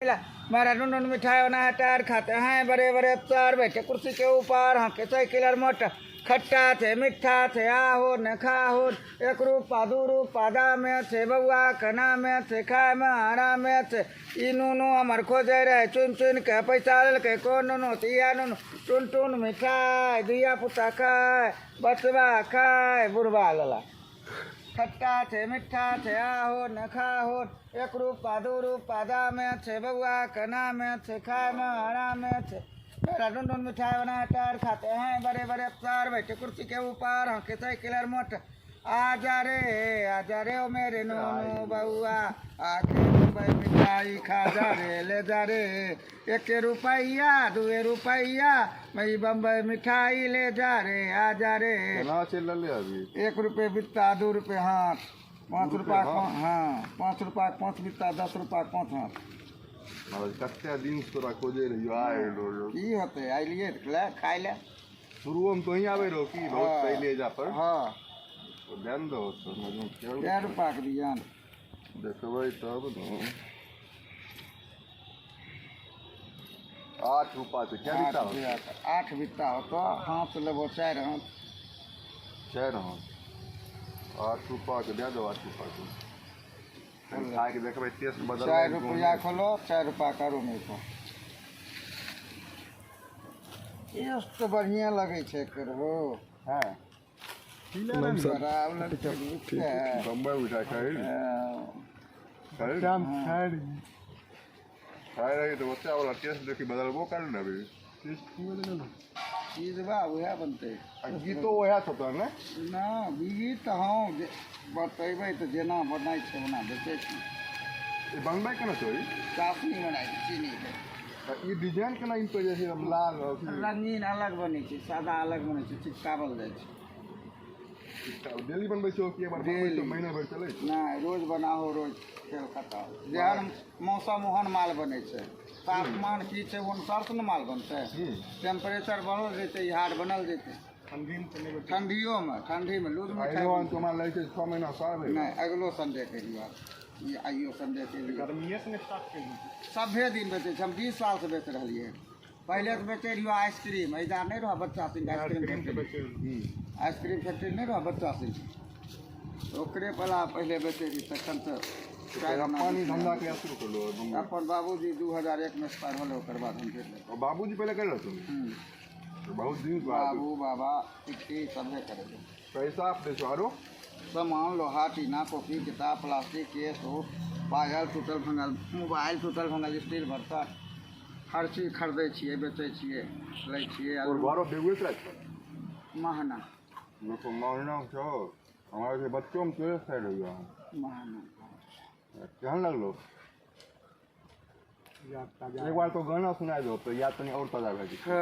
मेरा ढूंढ मिठाई बना है टायर खाते हैं बड़े बड़े अफसर बैठे कुर्सी के ऊपर हाँके साइकिलर मोटर खट्टा थे मीठा थे आहो न खाहो एक रूपा दू रूपा दामे थे बउआ कना में थे खाए में हरा में थे ई नूनू हमार खोजे रहे चुन चुन के पैसा लेल के को नूनू तिया नूनू टुन टुन मिठाई दिया पुता खाए बचवा खाए बुढ़वा लला खट्टा थे मीठा थे आहो न खाहो एक रूपा दू रूपा दामे थे बउआ कना में थे खाए में हरा में थे मेरा ढूंढ मिठाई बना टायर खाते हैं बड़े बड़े अफसर बैठे कुर्सी के ऊपर हाँके साइकिलर मोटर आजा रे ओ मेरे नूनू बउआ आके मुंबई मिठाई खा जा रे ले जा रे 1 रुपया 2 रुपया मैं बम्बई मिठाई ले जा रे आजा रे 1 रुपये बित्ता 2 रुपये हाथ 5 रुपया हाँ 5 रुपया 5 बित्ता 10 रुपया 5 हाथ कते दिन तोरा खोजे रहियो आए लो की होते आइलिए खाई ले शुरू में तो ही आवे रहो की बहुत पहले जा पर हाँ तो ध्यान दो तो क्या रुपया के दिया देखबै तब न 8 रुपया से क्या बिता 8 बित्ता हो तो हाथ लेबो 4 हाथ 4 हाथ 8 रुपया के दे दो 8 रुपया के खा के देखबै टेस्ट बदल 4 रुपया खोलो 4 रुपया करो नहीं तो ये तो बढ़िया लगे छे करो हाँ बम्बई उठा खाए रही तो बच्चा वाला टेस्ट देखी बदलबो कर ना अभी चीज बा वह बनते गीतो वह छतो ने ना गीत हम बतेबै तो जेना बनाई छै ओना बेचे छी ए बम्बई केना छै चाशनी बनाई छै चीनी के ई डिजाइन केना इन पे जैसे लाल रंगीन अलग बने छै सादा अलग बने छै चिपकावल जाय छै डेली बनबै छौ कि एक बार बनबै तो महीना भर चलै ना रोज बनाहो रोज खेल खटाओ जेहन मौसम ओहन माल बने छै तापमान की छै ओहन सर्त न माल बनते टेम्परेचर बढ़ल जेतै हार बनल जेतै ठंडियों में ठंडी में लूज में तो मान लै छै 6 महीना साल नहीं अगलो संडे के लिए ये आइयो संडे के लिए गर्मीए से स्टार्ट कर दी सभे दिन बेचे हम 20 साल से बेच रहिए पहले तो बेचे रहियो आइसक्रीम ऐजा नहीं रहा बच्चा सिंह आइसक्रीम फैक्ट्री नहीं रहा बच्चा सिंह ओकरे पला पहले बेचे रही तखन तो पानी धंधा के शुरू कर लो अपन बाबूजी 2001 में एक्सपायर होले ओकर बाद हम देख ले बाबूजी पहले कर तुम बहुत दिन बाबू बाबा चिट्ठी सबे करे पैसा आप दे आरो सामान लोहा टीना कॉपी किताब प्लास्टिक केस हो पायल टूटल भंगल मोबाइल टूटल भंगल स्टील बर्तन हर चीज खरीदै छियै बेचै छियै लै छियै और बारो बेगूसराय छै महना लोग महना छो हमारे के बच्चों में तेरे साइड हो गया महना केहन लगलो एक बार तो गाना सुना दो तो याद तनी और ताजा भए जेतै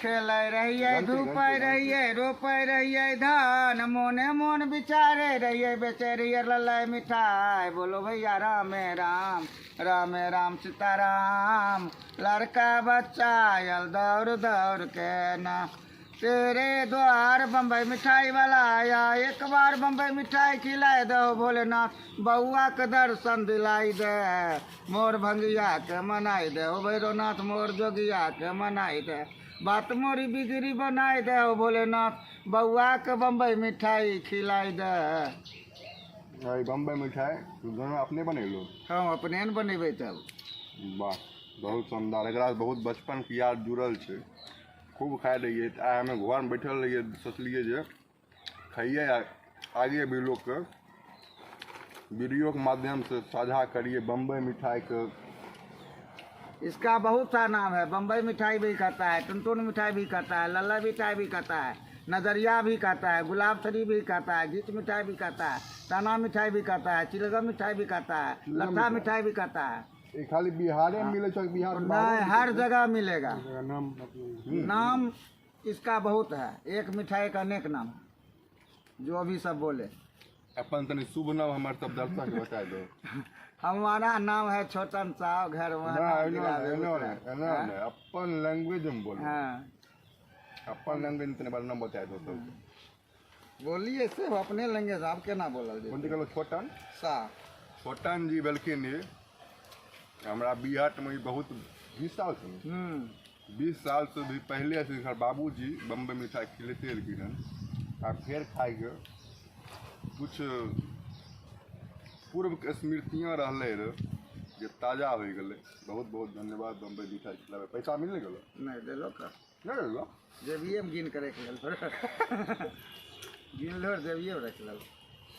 खेलै रहिए धूपै रहिए रोपै रहिए धान मोने मोन बिचारे रहिए बेचे रहिए लल्लै मिठाई बोलो भैया रामे राम सीताराम लड़का बच्चा आयल दौड़ दौड़ के ना तेरे द्वार बम्बई मिठाई वाला आया एक बार बम्बई मिठाई खिलाए दो भोलेनाथ बउआ के दर्शन दिलाई दे मोर भंगिया के मनाई दे ओ भैरवनाथ मोर जोगिया के मनाई दे बात मोरी बिगड़ी बनाई दे ओ भोलेनाथ बउआ के बम्बई मिठाई खिलाई दे बम्बई मिठाई तू दोनों अपने बनेलो हम अपने न बनेबै तब वाह बहुत शानदार एकरा बहुत बचपन की याद जुड़ल छै खूब खाए रहिए आइ हमें घर में बैठल रहिए सोचलिए जे खाइए आगे भी लोग के वीडियो के माध्यम से साझा करिए बम्बई मिठाई के इसका बहुत सा नाम है बम्बई मिठाई भी कहता है टुनटुन मिठाई भी कहता है लल्ला मिठाई भी कहता है नजरिया भी कहता है गुलाब थरी भी कहता है गीच मिठाई भी कहता है ताना मिठाई भी कहता है चिलगम मिठाई भी कहता है लता मिठाई भी कहता है ये खाली बिहार में मिले छै बिहार में नहीं हर जगह मिलेगा नाम इसका बहुत है एक मिठाई का अनेक नाम जो अभी सब बोले अपन तनी शुभ नाम हमारे सब दर्शक के बता दो हमारा नाम है छोटन साहब घर अपन लैंग्वेज में बोलो हाँ अपन लैंग्वेज तने बार नाम बता दो तो बोलिए सिर्फ अपने लैंग्वेज आप केना बोलल छोटन सा छोटन जी बल्कि हमारा बिहार में बहुत 20 साल से 20 साल से भी पहले से सर बाबूजी बम्बई मिठाई खिलेते रहन आ फिर खाई के कुछ पूर्व के स्मृतियाँ रहले रहे जे ताजा हो गए। बहुत बहुत धन्यवाद बम्बई मिठाई खिलावे। पैसा मिल गलो नहीं दिलो का नहीं दिलो जेबिए में गिन के रख लेल गिन लो जेबिए में रख लेल।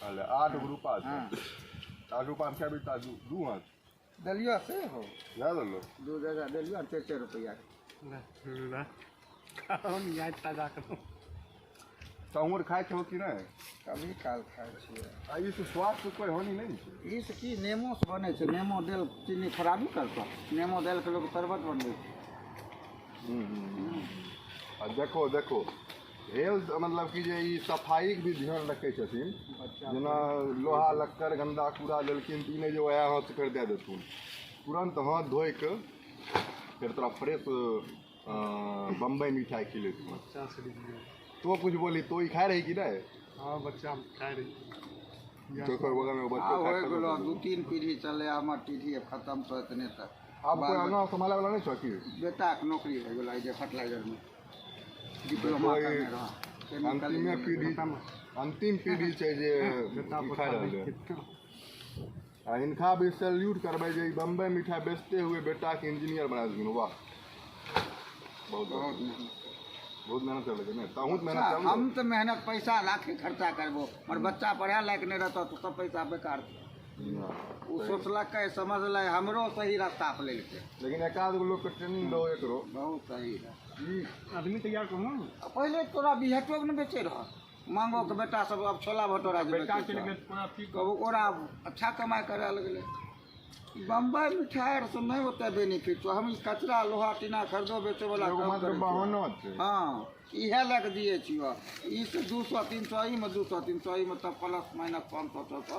अरे 8 रुपया हाँ 8 रुपया में क्या बेचता दू हाथ दलियो से हो याद लो 2 जगह दलियो 4 रुपया चाउर खाए हो कि नहीं कभी काल खाए छियै। आ इससे स्वास्थ्य कोई हानि नहीं है। ई से की नेमो से बने छै नेमो देल चीनी खराबी करतो नेमो देल के लोग शरबत बनबै आ देखो देखो हेल्थ मतलब कि जे ई सफाई के भी ध्यान रखे छथिन जेना लोहा लक्कर गंदा कूड़ा देलखिन तो नहीं जो वह हाथ कर दे देथुन तुरंत हाथ धोए के फिर तोरा फ्रेश बम्बई मिठाई खिलेथुन। तो कुछ बोली तो ही खाए रही कि नहीं? हाँ बच्चा खाए रही तो कोई बगल में बच्चा हो खाए गेलो 2-3 पीढ़ी चले हमर पीढ़ी खत्म तो इतने तक अब कोई अंगना संभाले वाला नहीं छो कि बेटा के नौकरी हो गेलो जे फर्टिलाइजर में डिप्लोमा करने रहा अंतिम पीढ़ी छै जे खाए रहले। आ इनका भी सैल्यूट करबै जे बम्बई मिठाई बेचते हुए बेटा के इंजीनियर बना देलखिन। वाह बहुत बहुत मेहनत कर लगे बहुत मेहनत कर हम तो मेहनत पैसा लाखे खर्चा करबो और बच्चा पढ़े लायक नहीं रहता तो सब पैसा बेकार वो सोचलक समझल हमरो सही रास्ता पर लेके लेकिन एक आध लोग के ट्रेनिंग दो एकरो बहुत सही है आदमी तैयार करो पहले तोरा बिहटो में बेचे रह मांगो के बेटा सब अब छोला भटोरा बेटा के लिए पूरा ठीक ओरा अच्छा कमाई करे लगले। बम्बई मिठाई से नहीं होता बेनिफिट हम कचरा लोहा टीना खरीदो बेचे वाला बहाना छै। हाँ इहे लग दिए छियो ई से 200-300 ई में 200-300 ई में तब प्लस माइनस 500 ऐसा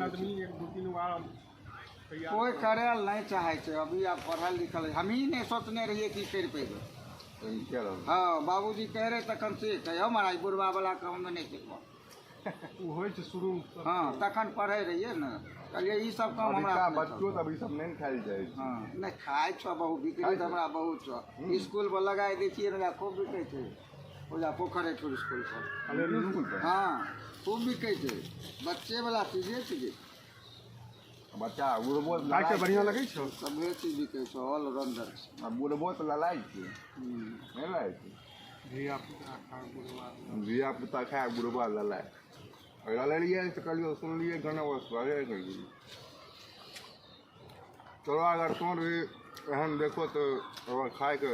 आदमी 1-2-3 बार कोई करे नहीं चाहे छे। अभी आप पढ़ल लिखल हम ही नहीं सोचने रहिए कि कर पेबे। हाँ बाबूजी कह रहे तखन से कहे हमारा बुढ़वा वाला काम में नहीं सीखबो हो शुरू हाँ तखन पढ़े रहिए न कहलिए ई सब काम हमरा बच्चों तब ई सब नहीं खाइल जाए। हाँ नहीं खाए छो बहुत बिक्री तो हमरा बहुत छो स्कूल पर लगाए दै छियै ना खूब बिकै छै ओजा पोखर ठुर स्कूल पर हाँ खूब बिकै छै बच्चे वाला चीजे चीज बच्चा बुढ़बो खाए के बढ़िया लगे छो सभे चीज बिकै छो ऑलराउंडर आ बुढ़बो तो ललाई छै नहीं लाई छै धिया पुता खाए बुढ़बा ललाई ललिए तो कहलिए सुनलिए गाना अरे करिए। चलो अगर तुम भी एहन देखो तो अगर खाए के